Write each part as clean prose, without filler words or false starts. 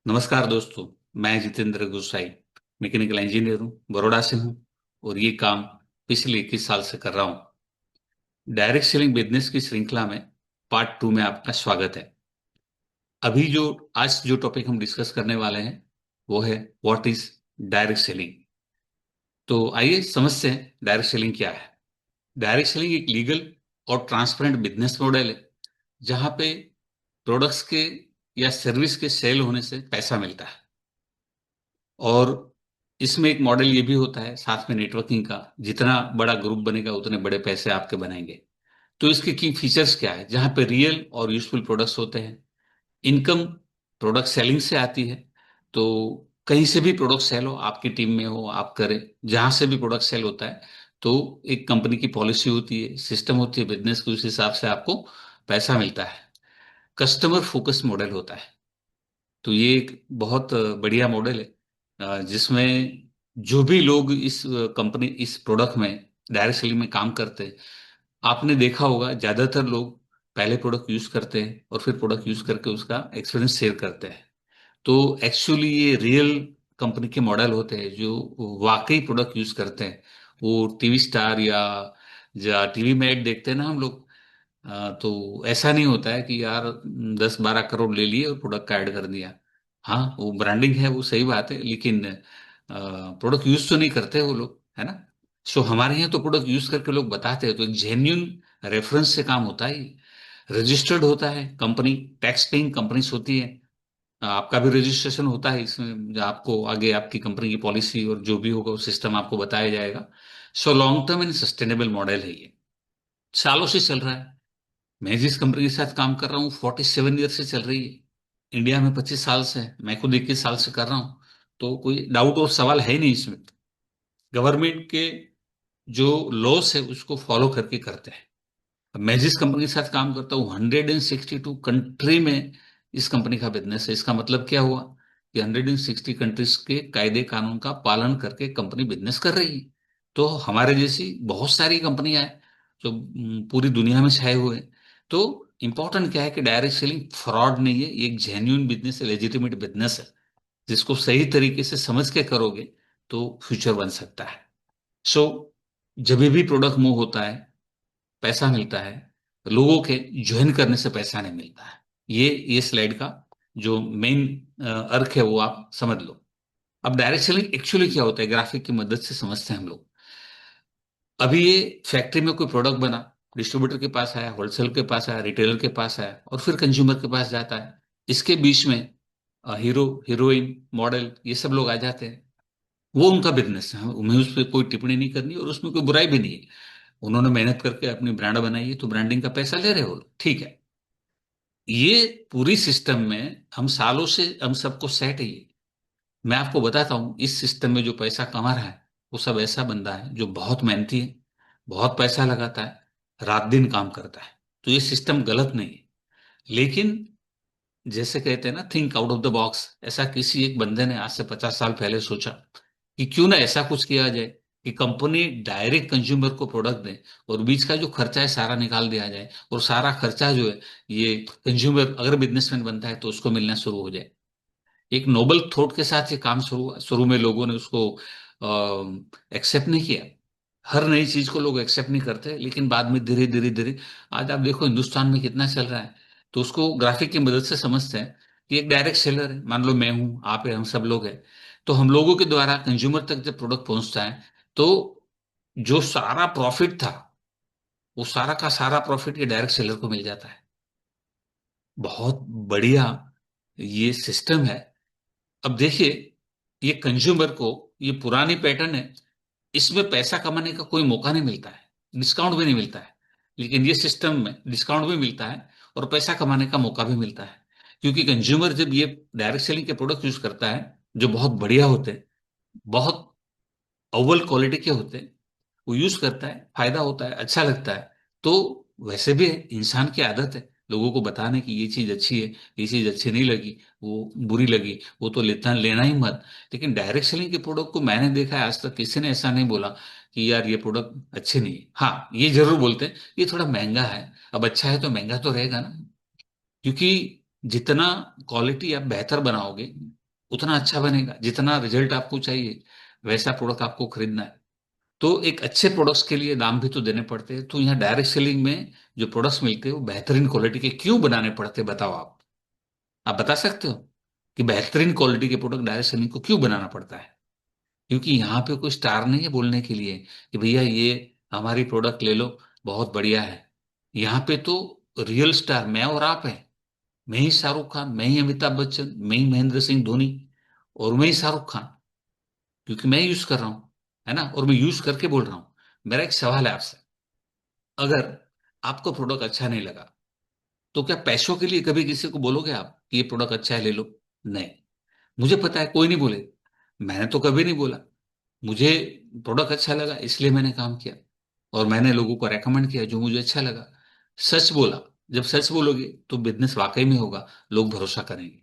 नमस्कार दोस्तों। मैं जितेंद्र गुसाई मैकेनिकल इंजीनियर हूँ, बड़ौदा से हूँ। और ये काम पिछले 21 साल से कर रहा हूँ। डायरेक्ट सेलिंग बिजनेस की श्रृंखला में पार्ट 2 में आपका स्वागत है। अभी जो आज जो टॉपिक हम डिस्कस करने वाले हैं वो है व्हाट इज डायरेक्ट सेलिंग। तो आइए समझते हैं डायरेक्ट सेलिंग क्या है। डायरेक्ट सेलिंग एक लीगल और ट्रांसपेरेंट बिजनेस मॉडल है जहां पे प्रोडक्ट्स के या सर्विस के सेल होने से पैसा मिलता है। और इसमें एक मॉडल ये भी होता है साथ में नेटवर्किंग का, जितना बड़ा ग्रुप बनेगा उतने बड़े पैसे आपके बनेंगे। तो इसके की फीचर्स क्या है, जहां पे रियल और यूजफुल प्रोडक्ट्स होते हैं। इनकम प्रोडक्ट सेलिंग से आती है। तो कहीं से भी प्रोडक्ट सेल हो, आपकी टीम में हो, आप करें, जहां से भी प्रोडक्ट सेल होता है तो एक कंपनी की पॉलिसी होती है, सिस्टम होती है बिजनेस की, उस हिसाब से आपको पैसा मिलता है। कस्टमर फोकस मॉडल होता है। तो ये एक बहुत बढ़िया मॉडल है जिसमें जो भी लोग इस कंपनी इस प्रोडक्ट में डायरेक्ट सेलिंग में काम करते हैं, आपने देखा होगा ज्यादातर लोग पहले प्रोडक्ट यूज करते हैं और फिर प्रोडक्ट यूज करके उसका एक्सपीरियंस शेयर करते हैं। तो एक्चुअली ये रियल कंपनी के मॉडल होते हैं जो वाकई प्रोडक्ट यूज करते हैं। वो टीवी स्टार या टीवी में ऐड देखते हैं ना हम लोग। तो ऐसा नहीं होता है कि यार 10-12 करोड़ ले लिए और प्रोडक्ट का ऐड कर दिया। हाँ, वो ब्रांडिंग है, वो सही बात है, लेकिन प्रोडक्ट यूज तो नहीं करते वो लोग, है ना। सो हमारे यहाँ तो प्रोडक्ट यूज करके लोग बताते हैं, तो एक जेन्युइन रेफरेंस से काम होता है। रजिस्टर्ड होता है, कंपनी टैक्स पेइंग कंपनीज होती है। आपका भी रजिस्ट्रेशन होता है इसमें, जो आपको आगे आपकी कंपनी की पॉलिसी और जो भी होगा वो सिस्टम आपको बताया जाएगा। So long term and sustainable model है ये, सालों से चल रहा है। मैं जिस कंपनी के साथ काम कर रहा हूँ 47 ईयर से चल रही है। इंडिया में 25 साल से है, मैं खुद 21 साल से कर रहा हूँ। तो कोई डाउट और सवाल है ही नहीं इसमें। गवर्नमेंट के जो लॉस है उसको फॉलो करके करते हैं। अब मैं जिस कंपनी के साथ काम करता हूँ 162 कंट्री में इस कंपनी का बिजनेस है। इसका मतलब क्या हुआ कि 160 कंट्रीज के कायदे कानून का पालन करके कंपनी बिजनेस कर रही है। तो हमारे जैसी बहुत सारी कंपनियां हैं जो पूरी दुनिया में छाए हुए हैं। तो इंपॉर्टेंट क्या है कि डायरेक्ट सेलिंग फ्रॉड नहीं है, ये एक जेन्युइन बिजनेस है, लेजिटिमेट बिजनेस है। जिसको सही तरीके से समझ के करोगे तो फ्यूचर बन सकता है। सो जब भी प्रोडक्ट मूव होता है पैसा मिलता है, लोगों के ज्वाइन करने से पैसा नहीं मिलता है। ये स्लाइड का जो मेन अर्थ है वो आप समझ लो। अब डायरेक्ट सेलिंग एक्चुअली क्या होता है, ग्राफिक की मदद से समझते हैं हम लोग। अभी ये फैक्ट्री में कोई प्रोडक्ट बना, डिस्ट्रीब्यूटर के पास आया, होलसेल के पास आया, रिटेलर के पास आया और फिर कंज्यूमर के पास जाता है। इसके बीच में हीरो हीरोइन मॉडल ये सब लोग आ जाते हैं। वो उनका बिजनेस है, हमें उस पर कोई टिप्पणी नहीं करनी और उसमें कोई बुराई भी नहीं है। उन्होंने मेहनत करके अपनी ब्रांड बनाई है तो ब्रांडिंग का पैसा ले रहे हो लोग, ठीक है। ये पूरी सिस्टम में हम सालों से हम सबको सेट है ये। मैं आपको बताता हूँ इस सिस्टम में जो पैसा कमा रहा है वो सब ऐसा बंदा है जो बहुत मेहनती है, बहुत पैसा लगाता है, रात दिन काम करता है। तो ये सिस्टम गलत नहीं है। लेकिन जैसे कहते हैं ना, think out of the box, ऐसा किसी एक बंदे ने आज से 50 साल पहले सोचा कि क्यों ना ऐसा कुछ किया जाए कि कंपनी डायरेक्ट कंज्यूमर को प्रोडक्ट दे और बीच का जो खर्चा है सारा निकाल दिया जाए और सारा खर्चा जो है ये कंज्यूमर अगर बिजनेसमैन बनता है तो उसको मिलना शुरू हो जाए। एक नोबल थॉट के साथ ये काम शुरू हुआ। शुरू में लोगों ने उसको एक्सेप्ट नहीं किया। हर नई चीज को लोग एक्सेप्ट नहीं करते, लेकिन बाद में धीरे धीरे धीरे आज आप देखो हिंदुस्तान में कितना चल रहा है। तो उसको ग्राफिक की मदद से समझते हैं कि एक डायरेक्ट सेलर है, मान लो मैं हूं, आप है, हम सब लोग हैं। तो हम लोगों के द्वारा कंज्यूमर तक जब प्रोडक्ट पहुंचता है तो जो सारा प्रॉफिट था वो सारा का सारा प्रॉफिट ये डायरेक्ट सेलर को मिल जाता है। बहुत बढ़िया ये सिस्टम है। अब देखिए, ये कंज्यूमर को ये पुरानी पैटर्न है, इसमें पैसा कमाने का कोई मौका नहीं मिलता है, डिस्काउंट भी नहीं मिलता है। लेकिन ये सिस्टम में डिस्काउंट भी मिलता है और पैसा कमाने का मौका भी मिलता है। क्योंकि कंज्यूमर जब ये डायरेक्ट सेलिंग के प्रोडक्ट यूज करता है जो बहुत बढ़िया होते हैं, बहुत अव्वल क्वालिटी के होते हैं, वो यूज करता है, फायदा होता है, अच्छा लगता है। तो वैसे भी इंसान की आदत है लोगों को बताने की ये चीज अच्छी है, ये चीज अच्छी नहीं लगी, वो बुरी लगी, वो तो लेता लेना ही मत। लेकिन डायरेक्ट सेलिंग के प्रोडक्ट को मैंने देखा है, आज तक किसी ने ऐसा नहीं बोला कि यार ये प्रोडक्ट अच्छे नहीं है। हाँ, ये जरूर बोलते हैं ये थोड़ा महंगा है। अब अच्छा है तो महंगा तो रहेगा ना, क्योंकि जितना क्वालिटी आप बेहतर बनाओगे उतना अच्छा बनेगा, जितना रिजल्ट आपको चाहिए वैसा प्रोडक्ट आपको खरीदना है। तो एक अच्छे प्रोडक्ट्स के लिए दाम भी तो देने पड़ते हैं। तो यहाँ डायरेक्ट सेलिंग में जो प्रोडक्ट्स मिलते हैं वो बेहतरीन क्वालिटी के क्यों बनाने पड़ते हैं, बताओ आप बता सकते हो कि बेहतरीन क्वालिटी के प्रोडक्ट डायरेक्ट सेलिंग को क्यों बनाना पड़ता है? क्योंकि यहाँ पे कोई स्टार नहीं है बोलने के लिए कि भैया ये हमारी प्रोडक्ट ले लो, बहुत बढ़िया है। यहाँ पे तो रियल स्टार मैं और आप हैं। मैं ही शाहरुख खान, मैं ही अमिताभ बच्चन, मैं ही महेंद्र सिंह धोनी, और मैं ही शाहरुख खान, क्योंकि मैं यूज कर रहा हूं, है ना, और मैं यूज करके बोल रहा हूं। मेरा एक सवाल है आपसे, अगर आपको प्रोडक्ट अच्छा नहीं लगा तो क्या पैसों के लिए कभी किसी को बोलोगे आप कि ये प्रोडक्ट अच्छा है ले लो? नहीं। मुझे पता है कोई नहीं बोले, मैंने तो कभी नहीं बोला। मुझे प्रोडक्ट अच्छा लगा इसलिए मैंने काम किया, और मैंने लोगों को रेकमेंड किया जो मुझे अच्छा लगा। सच बोला। जब सच बोलोगे तो बिजनेस वाकई में होगा, लोग भरोसा करेंगे।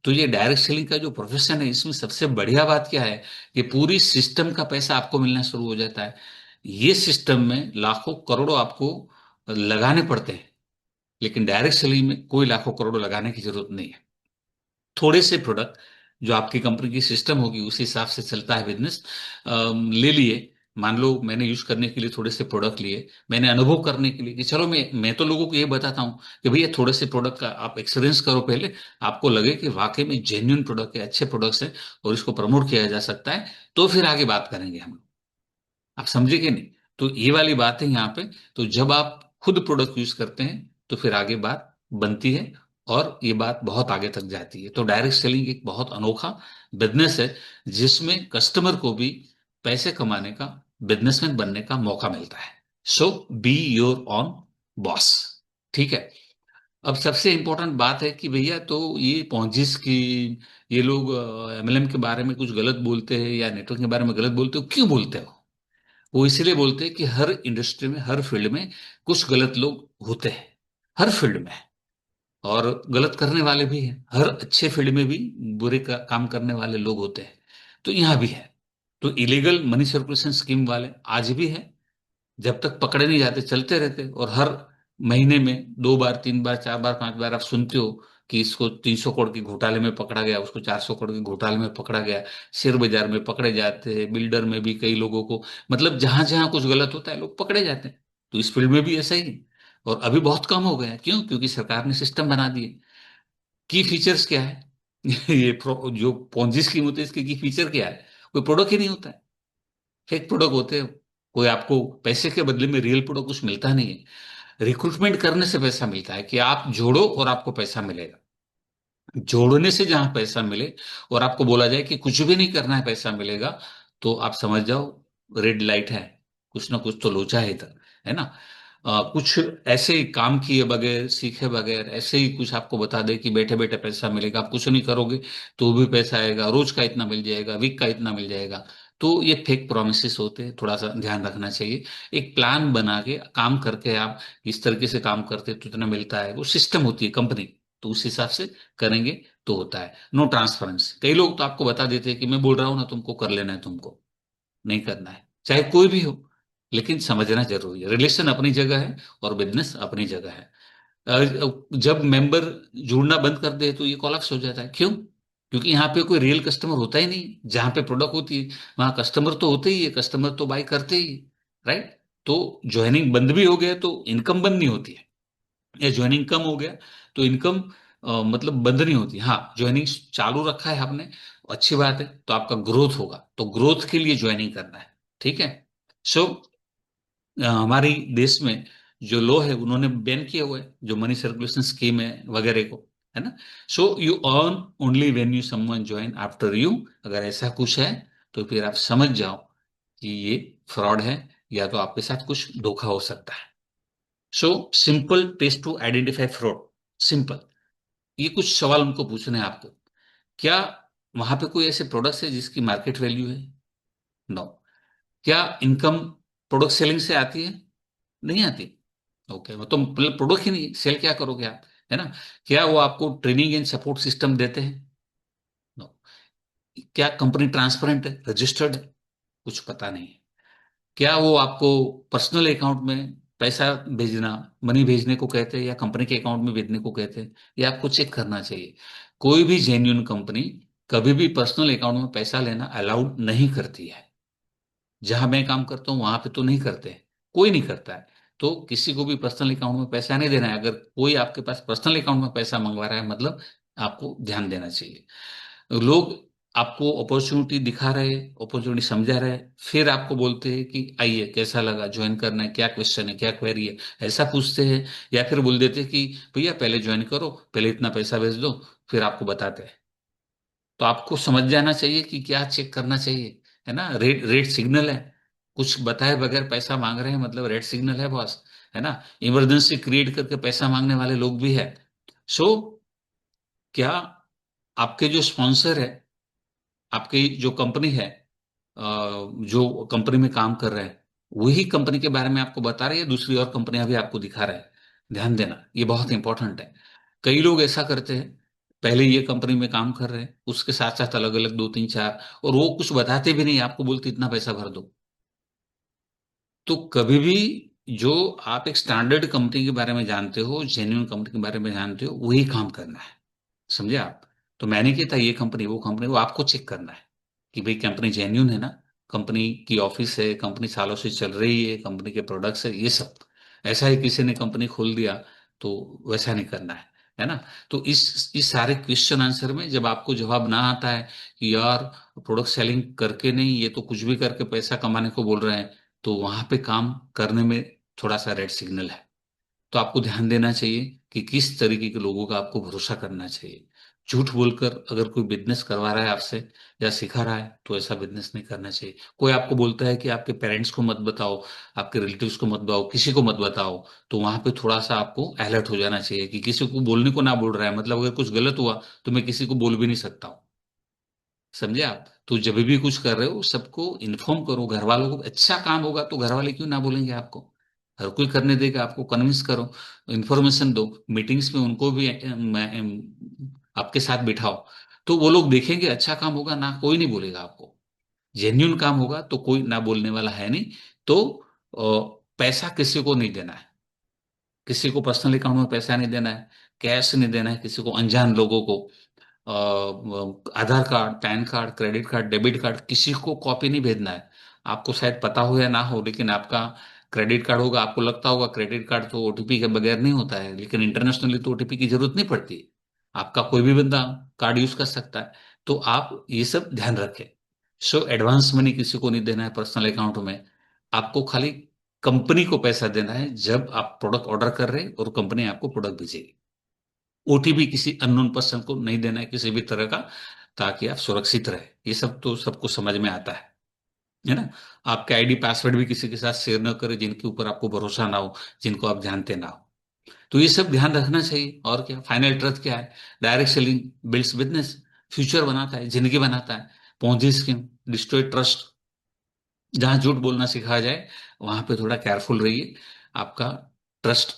तो ये डायरेक्ट सेलिंग का जो प्रोफेशन है, इसमें सबसे बढ़िया बात क्या है कि पूरी सिस्टम का पैसा आपको मिलना शुरू हो जाता है। ये सिस्टम में लाखों करोड़ों आपको लगाने पड़ते हैं, लेकिन डायरेक्ट सेलिंग में कोई लाखों करोड़ों लगाने की जरूरत नहीं है। थोड़े से प्रोडक्ट जो आपकी कंपनी की सिस्टम होगी उस हिसाब से चलता है बिजनेस। ले लिए, मान लो मैंने यूज करने के लिए थोड़े से प्रोडक्ट लिए, मैंने अनुभव करने के लिए कि चलो मैं तो लोगों को ये बताता हूँ कि भैया थोड़े से प्रोडक्ट का आप एक्सपीरियंस करो पहले, आपको लगे कि वाकई में जेन्युइन प्रोडक्ट है, अच्छे प्रोडक्ट्स है और इसको प्रमोट किया जा सकता है, तो फिर आगे बात करेंगे हम। आप समझे कि नहीं? तो ये वाली बात है यहाँ पे। तो जब आप खुद प्रोडक्ट यूज करते हैं तो फिर आगे बात बनती है, और ये बात बहुत आगे तक जाती है। तो डायरेक्ट सेलिंग एक बहुत अनोखा बिजनेस है, जिसमें कस्टमर को भी पैसे कमाने का, बिजनेसमैन बनने का मौका मिलता है। सो बी योर ऑन बॉस। ठीक है। अब सबसे इंपॉर्टेंट बात है कि भैया तो ये पॉन्जी स्कीम, ये लोग एमएलएम के बारे में कुछ गलत बोलते हैं या नेटवर्क के बारे में गलत बोलते हो, क्यों बोलते हो? वो इसलिए बोलते हैं कि हर इंडस्ट्री में, हर फील्ड में कुछ गलत लोग होते हैं, हर फील्ड में। और गलत करने वाले भी हैं, हर अच्छे फील्ड में भी बुरे काम करने वाले लोग होते हैं। तो यहाँ भी है। तो इलीगल मनी सर्कुलेशन स्कीम वाले आज भी है, जब तक पकड़े नहीं जाते चलते रहते। और हर महीने में 2 बार, 3 बार, 4 बार, 5 बार आप सुनते हो कि इसको 300 करोड़ के घोटाले में पकड़ा गया, उसको 400 करोड़ के घोटाले में पकड़ा गया। शेयर बाजार में पकड़े जाते हैं, बिल्डर में भी कई लोगों को, मतलब जहां जहां कुछ गलत होता है लोग पकड़े जाते हैं। तो इस फील्ड में भी ऐसा ही है। और अभी बहुत कम हो गया है, क्यों? क्योंकि सरकार ने सिस्टम बना दिए। की फीचर्स क्या है? जो पॉन्जी स्कीम होती है इसके की फीचर क्या है? कोई प्रोडक्ट ही नहीं होता है, फेक प्रोडक्ट होते हैं। कोई आपको पैसे के बदले में रियल प्रोडक्ट कुछ मिलता नहीं है। रिक्रूटमेंट करने से पैसा मिलता है कि आप जोड़ो और आपको पैसा मिलेगा। जोड़ने से जहां पैसा मिले और आपको बोला जाए कि कुछ भी नहीं करना है पैसा मिलेगा, तो आप समझ जाओ रेड लाइट है, कुछ ना कुछ तो लोचा है इधर, है ना। कुछ ऐसे ही काम किए बगैर, सीखे बगैर, ऐसे ही कुछ आपको बता दे कि बैठे बैठे पैसा मिलेगा, आप कुछ नहीं करोगे तो भी पैसा आएगा, रोज का इतना मिल जाएगा, वीक का इतना मिल जाएगा। तो ये फेक प्रोमिस होते हैं, थोड़ा सा ध्यान रखना चाहिए। एक प्लान बना के काम करके आप इस तरीके से काम करते तो इतना मिलता है, वो सिस्टम होती है कंपनी, तो उस हिसाब से करेंगे तो होता है। नो ट्रांसपेरेंसी, कई लोग तो आपको बता देते हैं कि मैं बोल रहा हूं ना तुमको, कर लेना है तुमको, नहीं करना है, चाहे कोई भी हो। लेकिन समझना जरूरी है, रिलेशन अपनी जगह है और बिजनेस अपनी जगह है। जब मेंबर जुड़ना बंद कर दे तो ये कोलैप्स हो जाता है। क्यों? क्योंकि यहाँ पे कोई रियल कस्टमर होता ही नहीं, जहां पे प्रोडक्ट होती है वहां कस्टमर तो होते ही है, कस्टमर तो बाय करते ही, राइट। तो ज्वाइनिंग बंद भी हो गया तो इनकम बंद नहीं होती है, या ज्वाइनिंग कम हो गया तो इनकम मतलब बंद नहीं होती। हाँ, ज्वाइनिंग चालू रखा है आपने, अच्छी बात है, तो आपका ग्रोथ होगा, तो ग्रोथ के लिए ज्वाइनिंग करना है। ठीक है। सो हमारी देश में जो लॉ है उन्होंने बैन किया हुआ है जो मनी सर्कुलेशन स्कीम है वगैरह को, है ना। So you earn only when you someone join after you. अगर ऐसा कुछ है तो फिर आप समझ जाओ कि ये फ्रॉड है, या तो आपके साथ कुछ धोखा हो सकता है। So simple test to identify fraud, simple. ये कुछ सवाल उनको पूछने हैं आपको। क्या वहां पे कोई ऐसे प्रोडक्ट्स है जिसकी मार्केट वैल्यू है? नो। क्या इनकम प्रोडक्ट सेलिंग से आती है? नहीं आती। ओके, वो तो मतलब प्रोडक्ट ही नहीं, सेल क्या करोगे आप, है ना। क्या वो आपको ट्रेनिंग एंड सपोर्ट सिस्टम देते हैं? नो। क्या कंपनी ट्रांसपेरेंट है, रजिस्टर्ड है? कुछ पता नहीं है। क्या वो आपको पर्सनल अकाउंट में पैसा भेजना, मनी भेजने को कहते हैं, या कंपनी के अकाउंट में भेजने को कहते हैं? ये आपको चेक करना चाहिए। कोई भी जेन्युइन कंपनी कभी भी पर्सनल अकाउंट में पैसा लेना अलाउड नहीं करती है। जहां मैं काम करता हूँ वहां पे तो नहीं करते हैं, कोई नहीं करता है। तो किसी को भी पर्सनल अकाउंट में पैसा नहीं देना है। अगर कोई आपके पास पर्सनल अकाउंट में पैसा मंगवा रहा है, मतलब आपको ध्यान देना चाहिए। लोग आपको अपॉर्चुनिटी दिखा रहे, अपॉर्चुनिटी समझा रहे, फिर आपको बोलते हैं कि आइए कैसा लगा, ज्वाइन करना है, क्या क्वेश्चन है, क्या क्वेरी है, ऐसा पूछते हैं। या फिर बोल देते हैं कि भैया पहले ज्वाइन करो, पहले इतना पैसा भेज दो, फिर आपको बताते हैं। तो आपको समझ जाना चाहिए कि क्या चेक करना चाहिए, है ना। रेड रेड सिग्नल है, कुछ बताए बगैर पैसा मांग रहे हैं, मतलब रेड सिग्नल है बॉस, है ना। इमरजेंसी क्रिएट करके पैसा मांगने वाले लोग भी है। सो क्या आपके जो स्पॉन्सर है, आपकी जो कंपनी है, जो कंपनी में काम कर रहे हैं, वही कंपनी के बारे में आपको बता रहे हैं, दूसरी और कंपनियां भी आपको दिखा रहे हैं? ध्यान देना, ये बहुत इंपॉर्टेंट है। कई लोग ऐसा करते हैं, पहले ये कंपनी में काम कर रहे हैं, उसके साथ साथ अलग अलग दो तीन चार, और वो कुछ बताते भी नहीं, आपको बोलते इतना पैसा भर दो। तो कभी भी जो आप एक स्टैंडर्ड कंपनी के बारे में जानते हो, जेन्युइन कंपनी के बारे में जानते हो, वही काम करना है। समझे आप। तो मैंने किया था, ये कंपनी वो कंपनी, वो आपको चेक करना है कि भाई कंपनी जेन्यून है ना, कंपनी की ऑफिस है, कंपनी सालों से चल रही है, कंपनी के प्रोडक्ट्स है, ये सब। ऐसा ही किसी ने कंपनी खोल दिया तो वैसा नहीं करना है ना। तो इस सारे क्वेश्चन आंसर में जब आपको जवाब ना आता है कि यार प्रोडक्ट सेलिंग करके नहीं, ये तो कुछ भी करके पैसा कमाने को बोल रहे हैं, तो वहां पे काम करने में थोड़ा सा रेड सिग्नल है। तो आपको ध्यान देना चाहिए कि किस तरीके के लोगों का आपको भरोसा करना चाहिए। झूठ बोलकर अगर कोई बिजनेस करवा रहा है आपसे या सिखा रहा है, तो ऐसा बिजनेस नहीं करना चाहिए। कोई आपको बोलता है कि आपके पेरेंट्स को मत बताओ, आपके रिलेटिव्स को मत बताओ, किसी को मत बताओ, तो वहां पे थोड़ा सा आपको अलर्ट हो जाना चाहिए कि किसी को बोलने को ना बोल रहा है, मतलब अगर कुछ गलत हुआ तो मैं किसी को बोल भी नहीं सकता हूँ। समझे आप। तो जब भी कुछ कर रहे हो सबको इन्फॉर्म करो, घर वालों को। अच्छा काम होगा तो घर वाले क्यों ना बोलेंगे आपको, हर कोई करने देगा। आपको कन्विंस करो, इन्फॉर्मेशन दो, मीटिंग्स में उनको भी आपके साथ बिठाओ। तो वो लोग देखेंगे अच्छा काम होगा ना, कोई नहीं बोलेगा आपको। जेन्यून काम होगा तो कोई ना बोलने वाला है नहीं। तो पैसा किसी को नहीं देना है, किसी को पर्सनल अकाउंट में पैसा नहीं देना है, कैश नहीं देना है किसी को, अनजान लोगों को। Aadhaar card, PAN card, credit card, debit card, किसी को कॉपी नहीं भेजना है। आपको शायद पता हो या ना हो, लेकिन आपका क्रेडिट कार्ड होगा, आपको लगता होगा क्रेडिट कार्ड तो ओटीपी के बगैर नहीं होता है, लेकिन इंटरनेशनली तो ओटीपी की जरूरत नहीं पड़ती। आपका कोई भी बंदा कार्ड यूज कर सकता है। तो आप ये सब ध्यान रखें। सो एडवांस मनी किसी को नहीं देना है पर्सनल अकाउंट में। आपको खाली कंपनी को पैसा देना है जब आप प्रोडक्ट ऑर्डर कर रहे हैं और कंपनी आपको प्रोडक्ट भेजेगी। ओटीपी किसी अननोन पर्सन को नहीं देना है किसी भी तरह का, ताकि आप सुरक्षित रहे। ये सब तो सबको समझ में आता है ना। आपके आईडी पासवर्ड भी किसी के साथ शेयर न करें जिनके ऊपर आपको भरोसा ना हो, जिनको आप जानते ना हो। तो ये सब ध्यान रखना चाहिए। और क्या, फाइनल ट्रस्ट क्या है? Direct selling builds business, future बनाता है, जिंदगी बनाता है। Ponzi scheme destroy trust. जहां झूठ बोलना सिखाया जाए वहां पे थोड़ा केयरफुल रहिए। आपका ट्रस्ट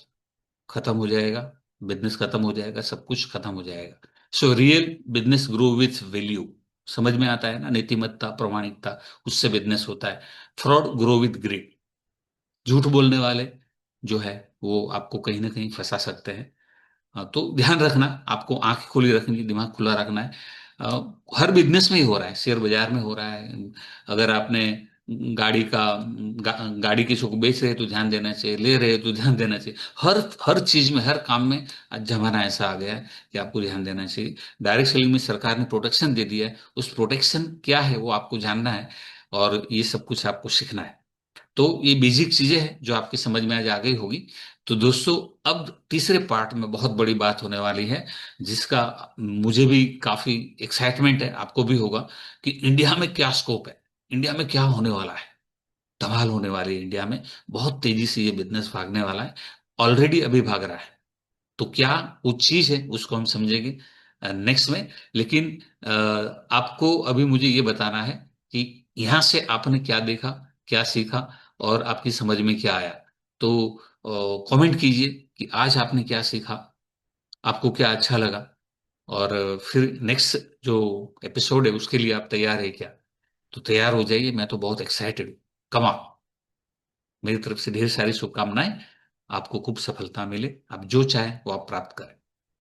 खत्म हो जाएगा, बिजनेस खत्म हो जाएगा, सब कुछ खत्म हो जाएगा। So real business grow with value. समझ में आता है ना, नीतिमत्ता, प्रामाणिकता, उससे बिजनेस होता है। Fraud grow with greed. झूठ बोलने वाले जो है वो आपको कहीं ना कहीं फंसा सकते हैं। हाँ, तो ध्यान रखना, आपको आंख खुली रखनी, दिमाग खुला रखना है। हर बिजनेस में ही हो रहा है, शेयर बाजार में हो रहा है। अगर आपने गाड़ी का गाड़ी किसी को बेच रहे हैं तो ध्यान देना चाहिए, ले रहे हैं तो ध्यान देना चाहिए। हर हर चीज में, हर काम में आज जमाना ऐसा आ गया है कि आपको ध्यान देना चाहिए। डायरेक्ट सेलिंग में सरकार ने प्रोटेक्शन दे दिया है, उस प्रोटेक्शन क्या है वो आपको जानना है, और ये सब कुछ आपको सीखना है। तो ये बेसिक चीजें हैं जो आपकी समझ में आज आ गई होगी। तो दोस्तों, अब तीसरे पार्ट में बहुत बड़ी बात होने वाली है, जिसका मुझे भी काफी एक्साइटमेंट है, आपको भी होगा, कि इंडिया में क्या स्कोप है, इंडिया में क्या होने वाला है। धमाल होने वाली है इंडिया में, बहुत तेजी से ये बिजनेस भागने वाला है, ऑलरेडी अभी भाग रहा है। तो क्या वो चीज है उसको हम समझेंगे नेक्स्ट में। लेकिन आपको अभी मुझे ये बताना है कि यहां से आपने क्या देखा, क्या सीखा, और आपकी समझ में क्या आया। तो कमेंट कीजिए कि आज आपने क्या सीखा, आपको क्या अच्छा लगा। और फिर नेक्स्ट जो एपिसोड है उसके लिए आप तैयार है क्या? तो तैयार हो जाइए, मैं तो बहुत एक्साइटेड हूँ। कमा, मेरी तरफ से ढेर सारी शुभकामनाएं। आपको खूब सफलता मिले, आप जो चाहें वो आप प्राप्त करें।